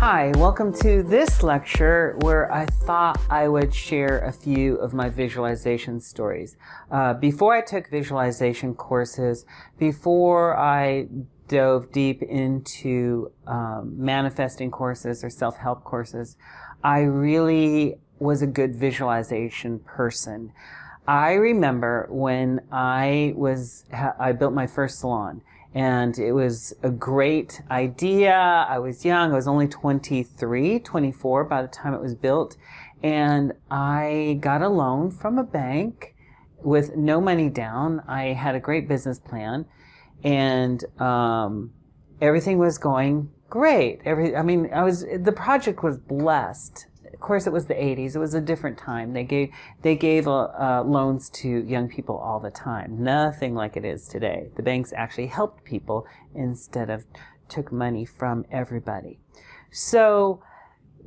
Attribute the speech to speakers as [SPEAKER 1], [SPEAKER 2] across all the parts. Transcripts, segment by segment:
[SPEAKER 1] Hi, welcome to this lecture where I thought I would share a few of my visualization stories. Before I took visualization courses, before I dove deep into manifesting courses or self-help courses, I really was a good visualization person. I remember when I built my first salon. And it was a great idea. I was young. I was only 23, 24 by the time it was built. And I got a loan from a bank with no money down. I had a great business plan. And everything was going great. The project was blessed. Of course, it was the 80s. It was a different time. They gave loans to young people all the time. Nothing like it is today. The banks actually helped people instead of took money from everybody. So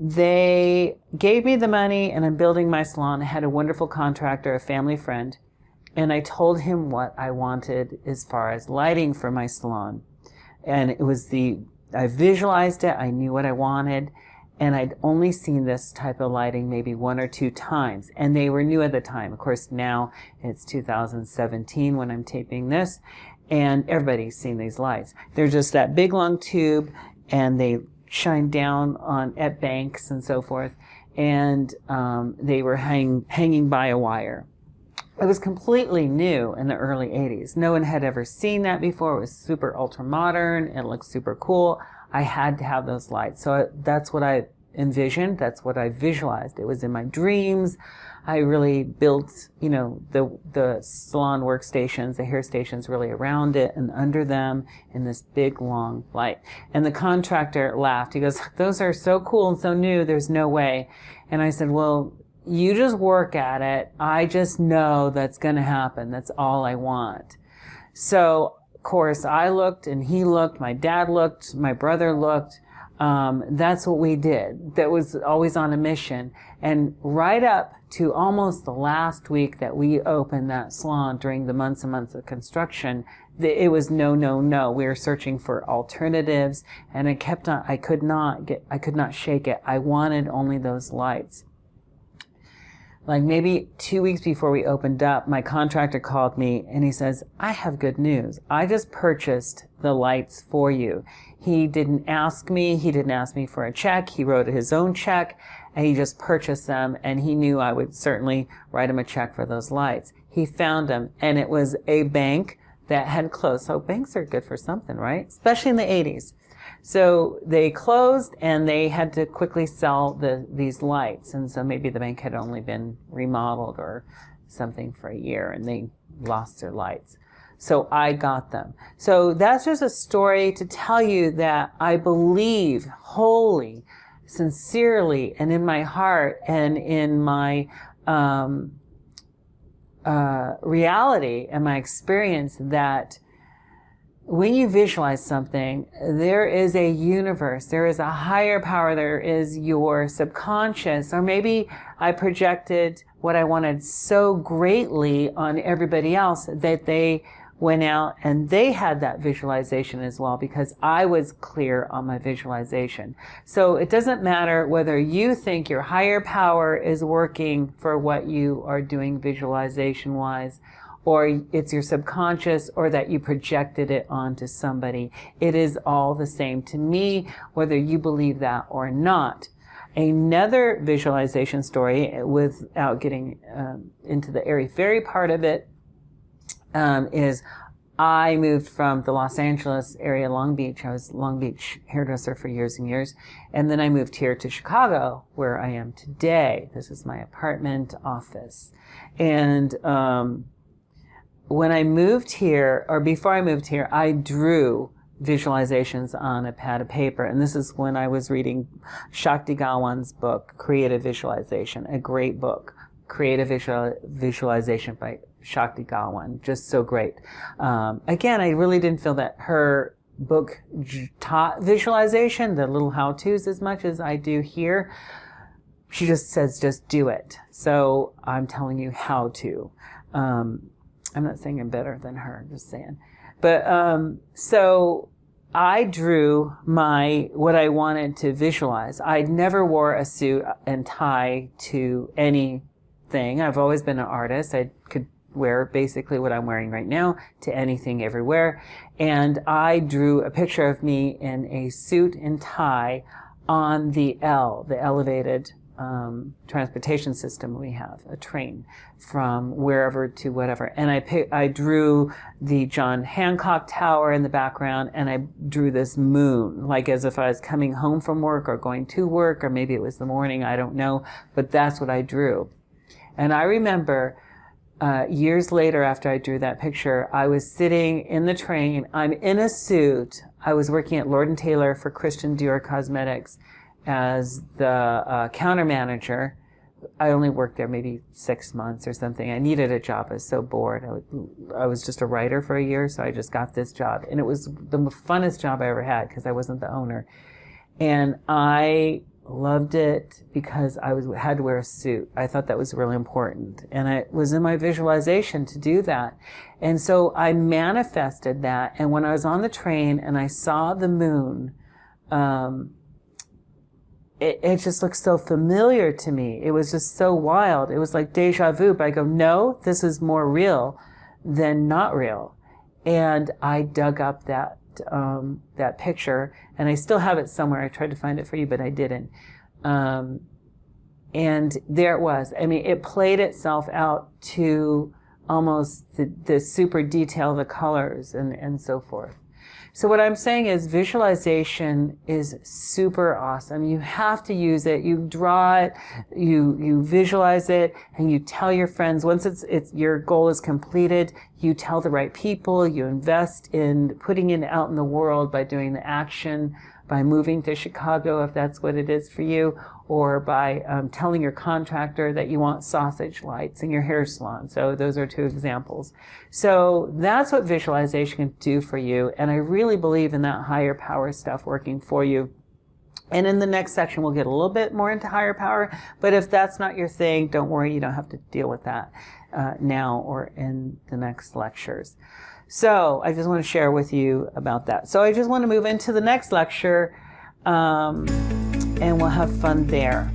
[SPEAKER 1] they gave me the money, and I'm building my salon. I had a wonderful contractor, a family friend, and I told him what I wanted as far as lighting for my salon. And I visualized it. I knew what I wanted. And I'd only seen this type of lighting maybe 1 or 2 times. And they were new at the time. Of course, now it's 2017 when I'm taping this. And everybody's seen these lights. They're just that big long tube, and they shine down at banks and so forth. And they were hanging by a wire. It was completely new in the early 80s. No one had ever seen that before. It was super ultra modern. It looked super cool. I had to have those lights. So that's what I envisioned. That's what I visualized. It was in my dreams. I really built, the salon workstations, the hair stations really around it and under them in this big long light. And the contractor laughed. He goes, "Those are so cool and so new. There's no way." And I said, "Well, you just work at it. I just know that's going to happen. That's all I want." So, of course, I looked and he looked, my dad looked, my brother looked. That's what we did. That was always on a mission. And right up to almost the last week that we opened that salon during the months and months of construction, it was no, no, no. We were searching for alternatives, and I could not shake it. I wanted only those lights. Like maybe 2 weeks before we opened up, my contractor called me and he says, "I have good news. I just purchased the lights for you." He didn't ask me. He didn't ask me for a check. He wrote his own check and he just purchased them, and he knew I would certainly write him a check for those lights. He found them, and it was a bank that had closed. So banks are good for something, right? Especially in the 80s. So they closed, and they had to quickly sell these lights. And so maybe the bank had only been remodeled or something for a year, and they lost their lights. So I got them. So that's just a story to tell you that I believe wholly, sincerely, and in my heart and in my reality and my experience that when you visualize something, there is a universe, there is a higher power, there is your subconscious, or maybe I projected what I wanted so greatly on everybody else that they went out and they had that visualization as well, because I was clear on my visualization. So it doesn't matter whether you think your higher power is working for what you are doing visualization-wise, or it's your subconscious, or that you projected it onto somebody. It is all the same to me, whether you believe that or not. Another visualization story, without getting into the airy-fairy part of it, is I moved from the Los Angeles area, Long Beach. I was a Long Beach hairdresser for years and years. And then I moved here to Chicago, where I am today. This is my apartment office. And when I moved here, or before I moved here, I drew visualizations on a pad of paper. And this is when I was reading Shakti Gawain's book, Creative Visualization, a great book. Creative Visualization by Shakti Gawain, just so great. Again, I really didn't feel that her book taught visualization, the little how-tos, as much as I do here. She just says, just do it. So I'm telling you how to. I'm not saying I'm better than her, I'm just saying. But so I drew what I wanted to visualize. I never wore a suit and tie to anything. I've always been an artist. I could wear basically what I'm wearing right now to anything everywhere. And I drew a picture of me in a suit and tie on the elevated transportation system we have, a train from wherever to whatever. And I drew the John Hancock Tower in the background, and I drew this moon, like as if I was coming home from work or going to work, or maybe it was the morning, I don't know, but that's what I drew. And I remember years later, after I drew that picture, I was sitting in the train. I'm in a suit. I was working at Lord & Taylor for Christian Dior Cosmetics as the counter manager. I only worked there maybe 6 months or something. I needed a job. I was so bored. I was just a writer for a year, so I just got this job. And it was the funnest job I ever had because I wasn't the owner. And I loved it because I had to wear a suit. I thought that was really important. And it was in my visualization to do that. And so I manifested that. And when I was on the train and I saw the moon, it just looked so familiar to me. It was just so wild. It was like deja vu. But I go, no, this is more real than not real. And I dug up that picture, and I still have it somewhere. I tried to find it for you, but I didn't. And there it was. I mean, it played itself out to almost the super detail, the colors, and so forth. So what I'm saying is visualization is super awesome. You have to use it. You draw it, you visualize it, and you tell your friends. Once your goal is completed, you tell the right people. You invest in putting it out in the world by doing the action, by moving to Chicago if that's what it is for you, or by telling your contractor that you want sausage lights in your hair salon. So those are 2 examples. So that's what visualization can do for you. And I really believe in that higher power stuff working for you. And in the next section, we'll get a little bit more into higher power. But if that's not your thing, don't worry, you don't have to deal with that now or in the next lectures. So I just want to share with you about that. So I just want to move into the next lecture, and we'll have fun there.